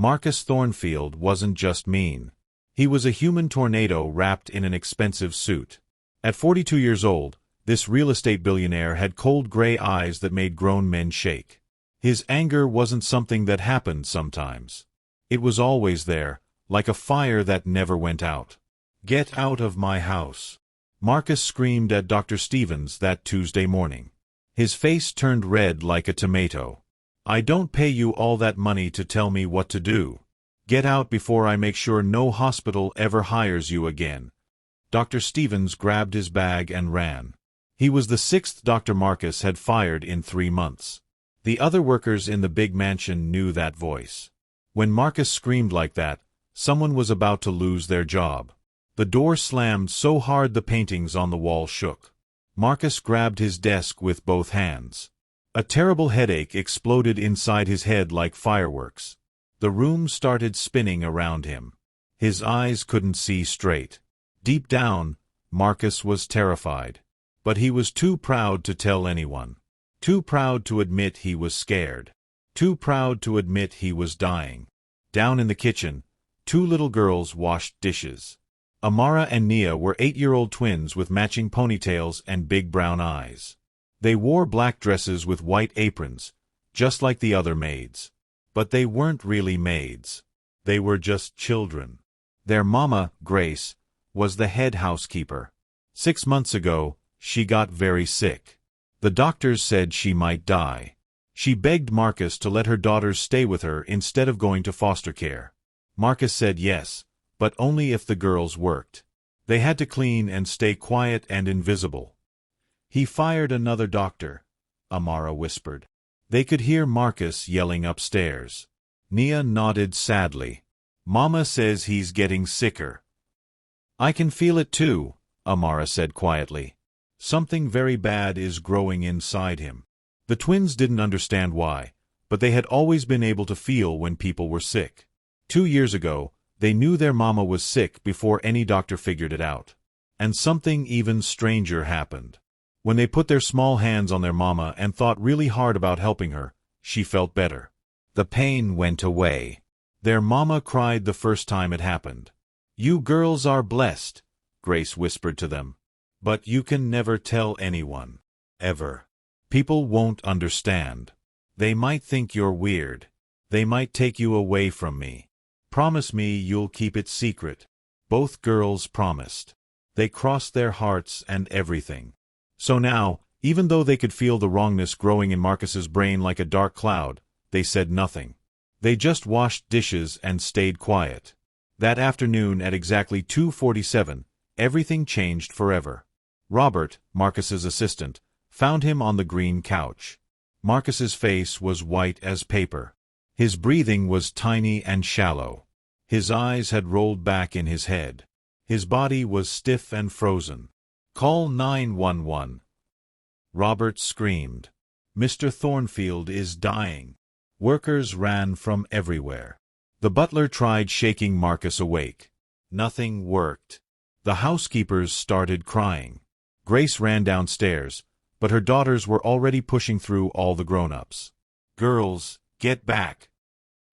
Marcus Thornfield wasn't just mean. He was a human tornado wrapped in an expensive suit. At 42 years old, this real estate billionaire had cold gray eyes that made grown men shake. His anger wasn't something that happened sometimes. It was always there, like a fire that never went out. "Get out of my house," Marcus screamed at Dr. Stevens that Tuesday morning. His face turned red like a tomato. "I don't pay you all that money to tell me what to do. Get out before I make sure no hospital ever hires you again." Dr. Stevens grabbed his bag and ran. He was the sixth Dr. Marcus had fired in 3 months. The other workers in the big mansion knew that voice. When Marcus screamed like that, someone was about to lose their job. The door slammed so hard the paintings on the wall shook. Marcus grabbed his desk with both hands. A terrible headache exploded inside his head like fireworks. The room started spinning around him. His eyes couldn't see straight. Deep down, Marcus was terrified. But he was too proud to tell anyone. Too proud to admit he was scared. Too proud to admit he was dying. Down in the kitchen, 2 little girls washed dishes. Amara and Nia were 8-year-old twins with matching ponytails and big brown eyes. They wore black dresses with white aprons, just like the other maids. But they weren't really maids. They were just children. Their mama, Grace, was the head housekeeper. 6 months ago, she got very sick. The doctors said she might die. She begged Marcus to let her daughters stay with her instead of going to foster care. Marcus said yes, but only if the girls worked. They had to clean and stay quiet and invisible. "He fired another doctor," Amara whispered. They could hear Marcus yelling upstairs. Nia nodded sadly. "Mama says he's getting sicker." "I can feel it too," Amara said quietly. "Something very bad is growing inside him." The twins didn't understand why, but they had always been able to feel when people were sick. 2 years ago, they knew their mama was sick before any doctor figured it out. And something even stranger happened. When they put their small hands on their mama and thought really hard about helping her, she felt better. The pain went away. Their mama cried the first time it happened. "You girls are blessed," Grace whispered to them. "But you can never tell anyone. Ever. People won't understand. They might think you're weird. They might take you away from me. Promise me you'll keep it secret." Both girls promised. They crossed their hearts and everything. So now, even though they could feel the wrongness growing in Marcus's brain like a dark cloud, they said nothing. They just washed dishes and stayed quiet. That afternoon at exactly 2:47, everything changed forever. Robert, Marcus's assistant, found him on the green couch. Marcus's face was white as paper. His breathing was tiny and shallow. His eyes had rolled back in his head. His body was stiff and frozen. "Call 911. Robert screamed. "Mr. Thornfield is dying." Workers ran from everywhere. The butler tried shaking Marcus awake. Nothing worked. The housekeepers started crying. Grace ran downstairs, but her daughters were already pushing through all the grown-ups. "Girls, get back!"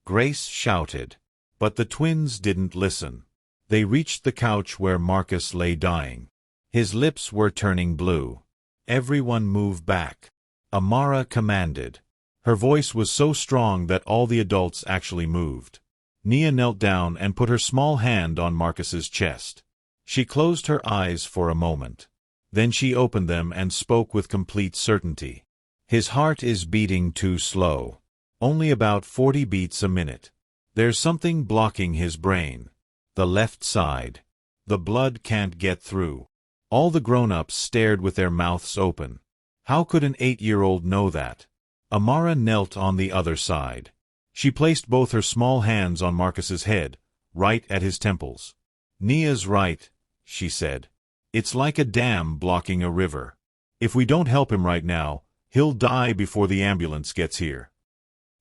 Grace shouted. But the twins didn't listen. They reached the couch where Marcus lay dying. His lips were turning blue. "Everyone move back," Amara commanded. Her voice was so strong that all the adults actually moved. Nia knelt down and put her small hand on Marcus's chest. She closed her eyes for a moment. Then she opened them and spoke with complete certainty. "His heart is beating too slow. Only about 40 beats a minute. There's something blocking his brain. The left side. The blood can't get through." All the grown-ups stared with their mouths open. How could an 8-year-old know that? Amara knelt on the other side. She placed both her small hands on Marcus's head, right at his temples. "Nia's right," she said. "It's like a dam blocking a river. If we don't help him right now, he'll die before the ambulance gets here."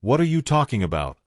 "What are you talking about?"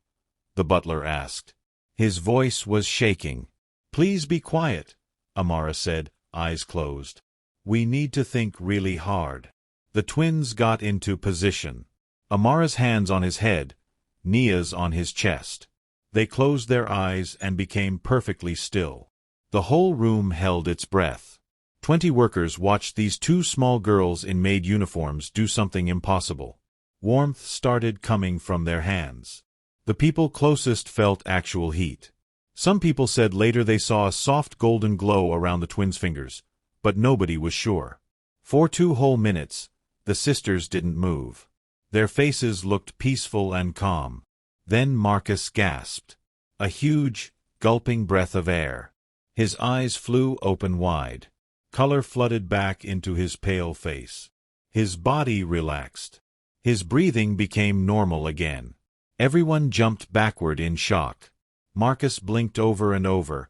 the butler asked. His voice was shaking. "Please be quiet," Amara said, eyes closed. "We need to think really hard." The twins got into position. Amara's hands on his head, Nia's on his chest. They closed their eyes and became perfectly still. The whole room held its breath. 20 workers watched these two small girls in maid uniforms do something impossible. Warmth started coming from their hands. The people closest felt actual heat. Some people said later they saw a soft golden glow around the twins' fingers, but nobody was sure. For 2 whole minutes, the sisters didn't move. Their faces looked peaceful and calm. Then Marcus gasped. A huge, gulping breath of air. His eyes flew open wide. Color flooded back into his pale face. His body relaxed. His breathing became normal again. Everyone jumped backward in shock. Marcus blinked over and over,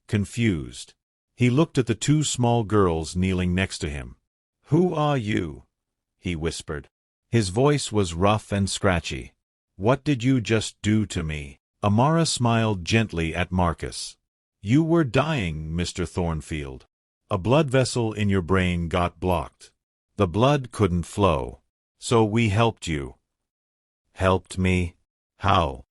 confused. He looked at the 2 small girls kneeling next to him. "Who are you?" he whispered. His voice was rough and scratchy. "What did you just do to me?" Amara smiled gently at Marcus. "You were dying, Mr. Thornfield. A blood vessel in your brain got blocked. The blood couldn't flow. So we helped you." "Helped me? How?"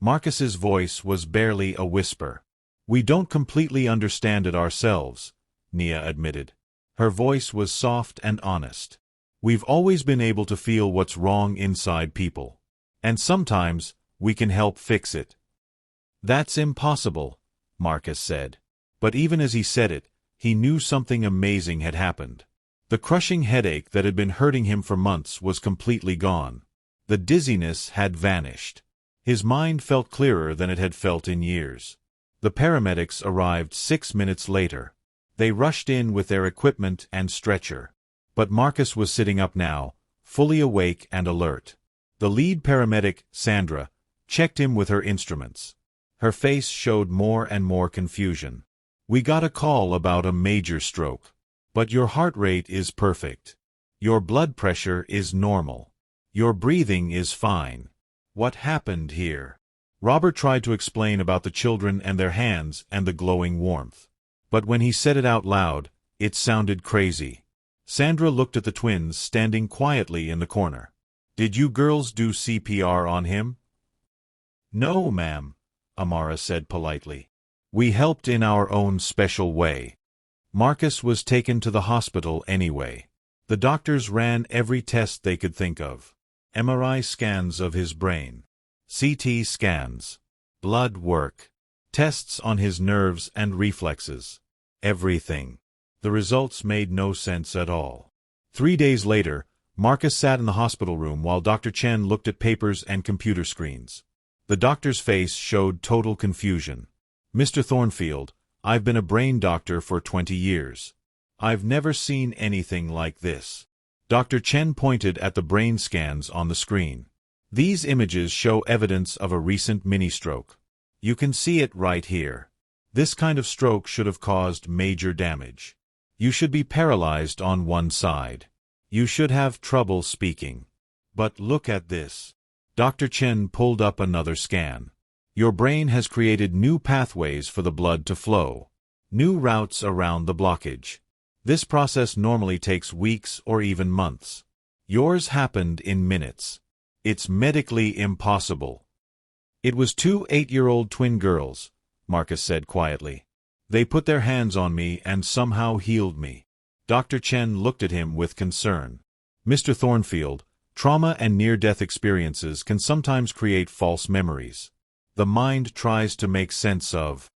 Marcus's voice was barely a whisper. "We don't completely understand it ourselves," Nia admitted. Her voice was soft and honest. "We've always been able to feel what's wrong inside people. And sometimes, we can help fix it." "That's impossible," Marcus said. But even as he said it, he knew something amazing had happened. The crushing headache that had been hurting him for months was completely gone. The dizziness had vanished. His mind felt clearer than it had felt in years. The paramedics arrived 6 minutes later. They rushed in with their equipment and stretcher. But Marcus was sitting up now, fully awake and alert. The lead paramedic, Sandra, checked him with her instruments. Her face showed more and more confusion. "We got a call about a major stroke. But your heart rate is perfect. Your blood pressure is normal. Your breathing is fine. What happened here?" Robert tried to explain about the children and their hands and the glowing warmth. But when he said it out loud, it sounded crazy. Sandra looked at the twins standing quietly in the corner. "Did you girls do CPR on him?" "No, ma'am," Amara said politely. "We helped in our own special way." Marcus was taken to the hospital anyway. The doctors ran every test they could think of. MRI scans of his brain, CT scans, blood work, tests on his nerves and reflexes. Everything. The results made no sense at all. 3 days later, Marcus sat in the hospital room while Dr. Chen looked at papers and computer screens. The doctor's face showed total confusion. "Mr. Thornfield, I've been a brain doctor for 20 years. I've never seen anything like this." Dr. Chen pointed at the brain scans on the screen. "These images show evidence of a recent mini-stroke. You can see it right here. This kind of stroke should have caused major damage. You should be paralyzed on one side. You should have trouble speaking. But look at this." Dr. Chen pulled up another scan. "Your brain has created new pathways for the blood to flow. New routes around the blockage. This process normally takes weeks or even months. Yours happened in minutes. It's medically impossible." "It was 2 8-year-old twin girls," Marcus said quietly. "They put their hands on me and somehow healed me." Dr. Chen looked at him with concern. "Mr. Thornfield, trauma and near-death experiences can sometimes create false memories. The mind tries to make sense of."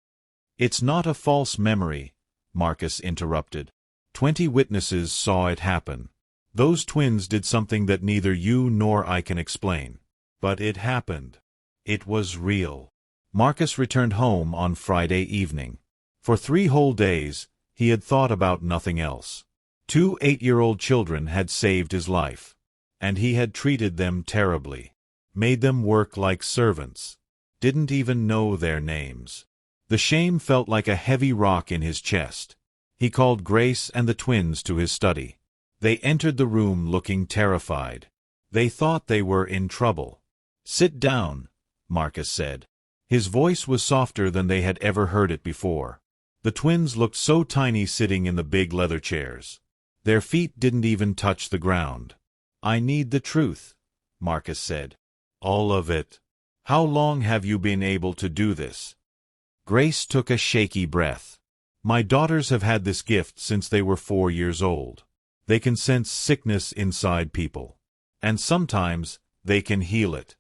"It's not a false memory," Marcus interrupted. 20 witnesses saw it happen. Those twins did something that neither you nor I can explain. But it happened. It was real. Marcus returned home on Friday evening. For 3 whole days, he had thought about nothing else. 2 8-year-old children had saved his life. And he had treated them terribly. Made them work like servants. Didn't even know their names. The shame felt like a heavy rock in his chest. He called Grace and the twins to his study. They entered the room looking terrified. They thought they were in trouble. "Sit down," Marcus said. His voice was softer than they had ever heard it before. The twins looked so tiny sitting in the big leather chairs. Their feet didn't even touch the ground. "I need the truth," Marcus said. "All of it." How long have you been able to do this? Grace took a shaky breath. My daughters have had this gift since they were 4 years old. They can sense sickness inside people. And sometimes, they can heal it.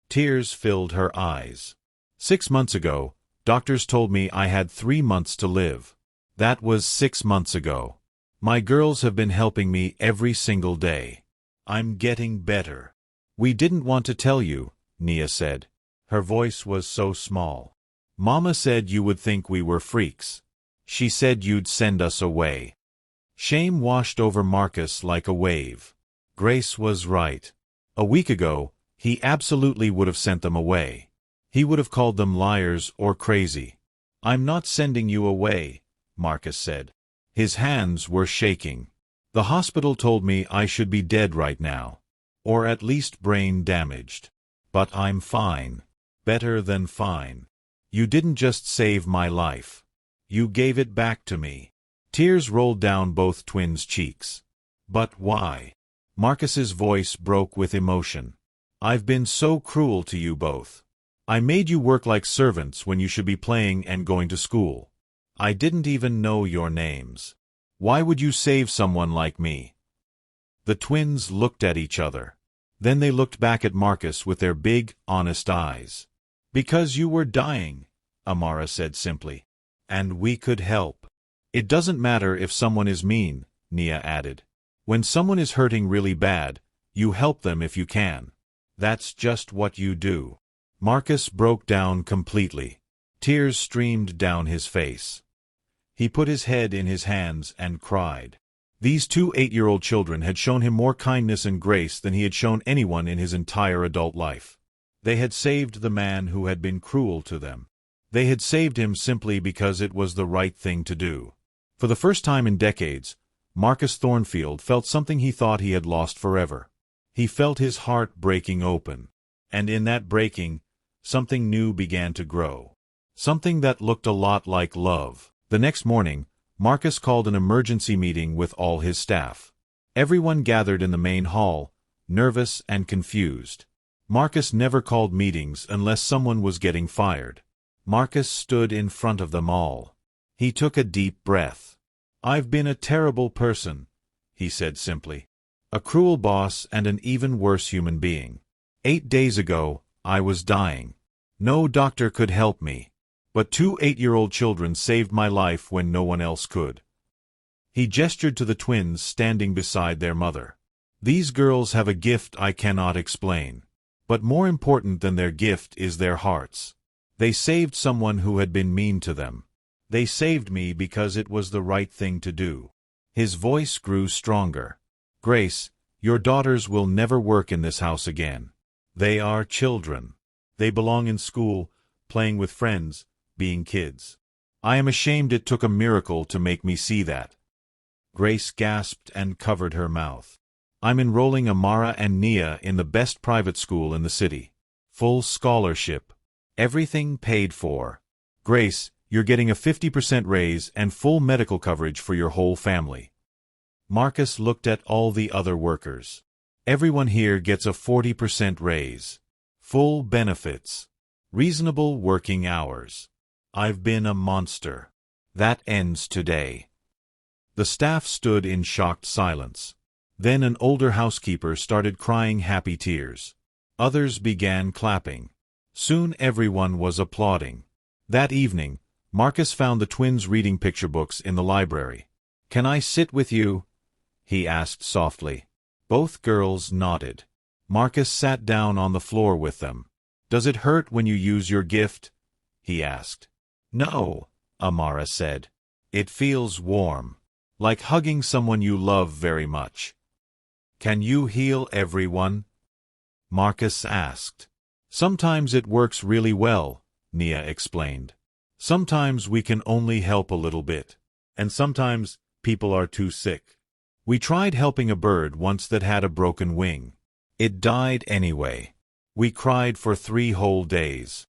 Tears filled her eyes. 6 months ago, doctors told me I had 3 months to live. That was 6 months ago. My girls have been helping me every single day. I'm getting better. We didn't want to tell you, Nia said. Her voice was so small. Mama said you would think we were freaks. She said you'd send us away. Shame washed over Marcus like a wave. Grace was right. A week ago, he absolutely would have sent them away. He would have called them liars or crazy. I'm not sending you away, Marcus said. His hands were shaking. The hospital told me I should be dead right now. Or at least brain damaged. But I'm fine. Better than fine. You didn't just save my life. You gave it back to me. Tears rolled down both twins' cheeks. But why? Marcus's voice broke with emotion. I've been so cruel to you both. I made you work like servants when you should be playing and going to school. I didn't even know your names. Why would you save someone like me? The twins looked at each other. Then they looked back at Marcus with their big, honest eyes. Because you were dying, Amara said simply. And we could help. It doesn't matter if someone is mean, Nia added. When someone is hurting really bad, you help them if you can. That's just what you do. Marcus broke down completely. Tears streamed down his face. He put his head in his hands and cried. These 2 8-year-old children had shown him more kindness and grace than he had shown anyone in his entire adult life. They had saved the man who had been cruel to them. They had saved him simply because it was the right thing to do. For the first time in decades, Marcus Thornfield felt something he thought he had lost forever. He felt his heart breaking open. And in that breaking, something new began to grow. Something that looked a lot like love. The next morning, Marcus called an emergency meeting with all his staff. Everyone gathered in the main hall, nervous and confused. Marcus never called meetings unless someone was getting fired. Marcus stood in front of them all. He took a deep breath. I've been a terrible person, he said simply. A cruel boss and an even worse human being. 8 days ago, I was dying. No doctor could help me. But 2 8-year-old children saved my life when no one else could. He gestured to the twins standing beside their mother. These girls have a gift I cannot explain. But more important than their gift is their hearts. They saved someone who had been mean to them. They saved me because it was the right thing to do. His voice grew stronger. Grace, your daughters will never work in this house again. They are children. They belong in school, playing with friends, being kids. I am ashamed it took a miracle to make me see that. Grace gasped and covered her mouth. I'm enrolling Amara and Nia in the best private school in the city. Full scholarship. Everything paid for. Grace, you're getting a 50% raise and full medical coverage for your whole family. Marcus looked at all the other workers. Everyone here gets a 40% raise. Full benefits. Reasonable working hours. I've been a monster. That ends today. The staff stood in shocked silence. Then an older housekeeper started crying happy tears. Others began clapping. Soon everyone was applauding. That evening, Marcus found the twins reading picture books in the library. Can I sit with you? He asked softly. Both girls nodded. Marcus sat down on the floor with them. Does it hurt when you use your gift? He asked. No, Amara said. It feels warm. Like hugging someone you love very much. Can you heal everyone? Marcus asked. Sometimes it works really well, Nia explained. Sometimes we can only help a little bit. And sometimes people are too sick. We tried helping a bird once that had a broken wing. It died anyway. We cried for 3 whole days.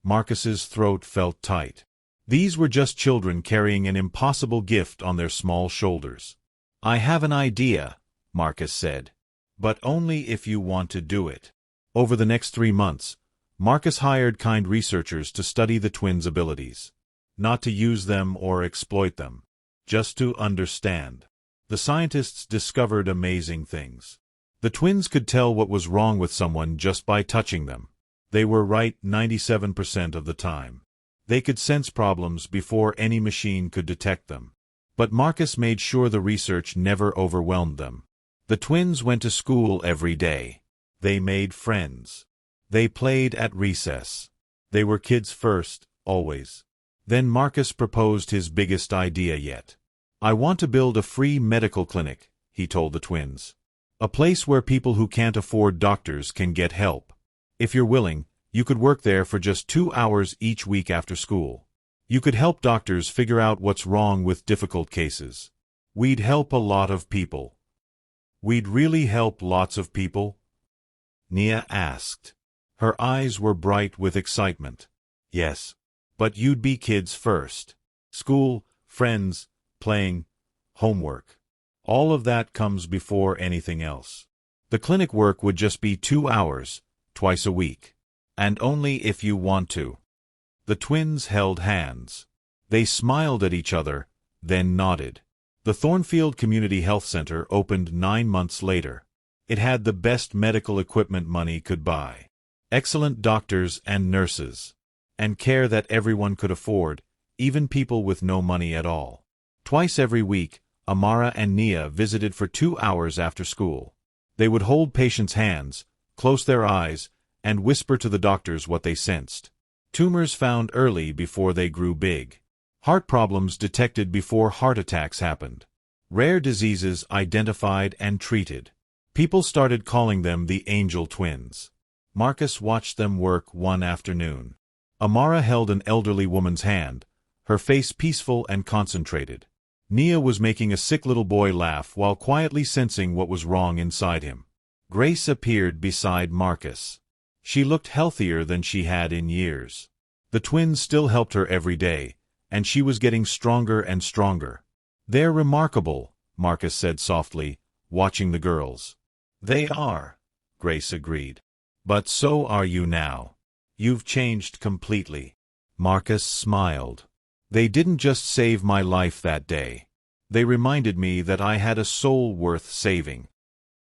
Marcus's throat felt tight. These were just children carrying an impossible gift on their small shoulders. I have an idea, Marcus said. But only if you want to do it. Over the next 3 months, Marcus hired kind researchers to study the twins' abilities. Not to use them or exploit them. Just to understand. The scientists discovered amazing things. The twins could tell what was wrong with someone just by touching them. They were right 97% of the time. They could sense problems before any machine could detect them. But Marcus made sure the research never overwhelmed them. The twins went to school every day. They made friends. They played at recess. They were kids first, always. Then Marcus proposed his biggest idea yet. "I want to build a free medical clinic," he told the twins. "A place where people who can't afford doctors can get help. If you're willing, you could work there for just 2 hours each week after school. You could help doctors figure out what's wrong with difficult cases. We'd help a lot of people." "We'd really help lots of people?" Nia asked. Her eyes were bright with excitement. "Yes. But you'd be kids first. School, friends, playing, homework. All of that comes before anything else. The clinic work would just be 2 hours, twice a week. And only if you want to." The twins held hands. They smiled at each other, then nodded. The Thornfield Community Health Center opened 9 months later. It had the best medical equipment money could buy. Excellent doctors and nurses. And care that everyone could afford, even people with no money at all. Twice every week, Amara and Nia visited for 2 hours after school. They would hold patients' hands, close their eyes, and whisper to the doctors what they sensed. Tumors found early before they grew big. Heart problems detected before heart attacks happened. Rare diseases identified and treated. People started calling them the Angel Twins. Marcus watched them work one afternoon. Amara held an elderly woman's hand, her face peaceful and concentrated. Nia was making a sick little boy laugh while quietly sensing what was wrong inside him. Grace appeared beside Marcus. She looked healthier than she had in years. The twins still helped her every day, and she was getting stronger and stronger. "They're remarkable," Marcus said softly, watching the girls. "They are," Grace agreed. "But so are you now. You've changed completely." Marcus smiled. "They didn't just save my life that day. They reminded me that I had a soul worth saving."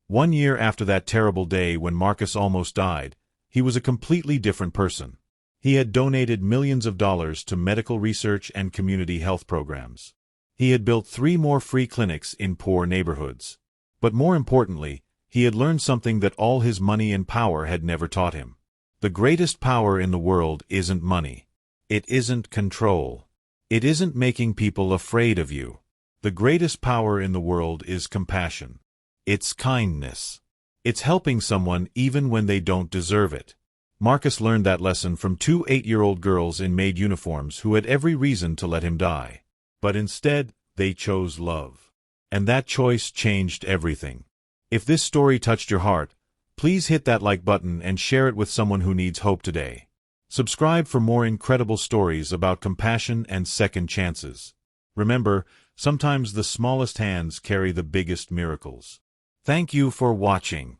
1 year after that terrible day when Marcus almost died, he was a completely different person. He had donated millions of dollars to medical research and community health programs. He had built 3 more free clinics in poor neighborhoods. But more importantly, he had learned something that all his money and power had never taught him. The greatest power in the world isn't money. It isn't control. It isn't making people afraid of you. The greatest power in the world is compassion. It's kindness. It's helping someone even when they don't deserve it. Marcus learned that lesson from 2 8-year-old girls in maid uniforms who had every reason to let him die. But instead, they chose love. And that choice changed everything. If this story touched your heart, please hit that like button and share it with someone who needs hope today. Subscribe for more incredible stories about compassion and second chances. Remember, sometimes the smallest hands carry the biggest miracles. Thank you for watching.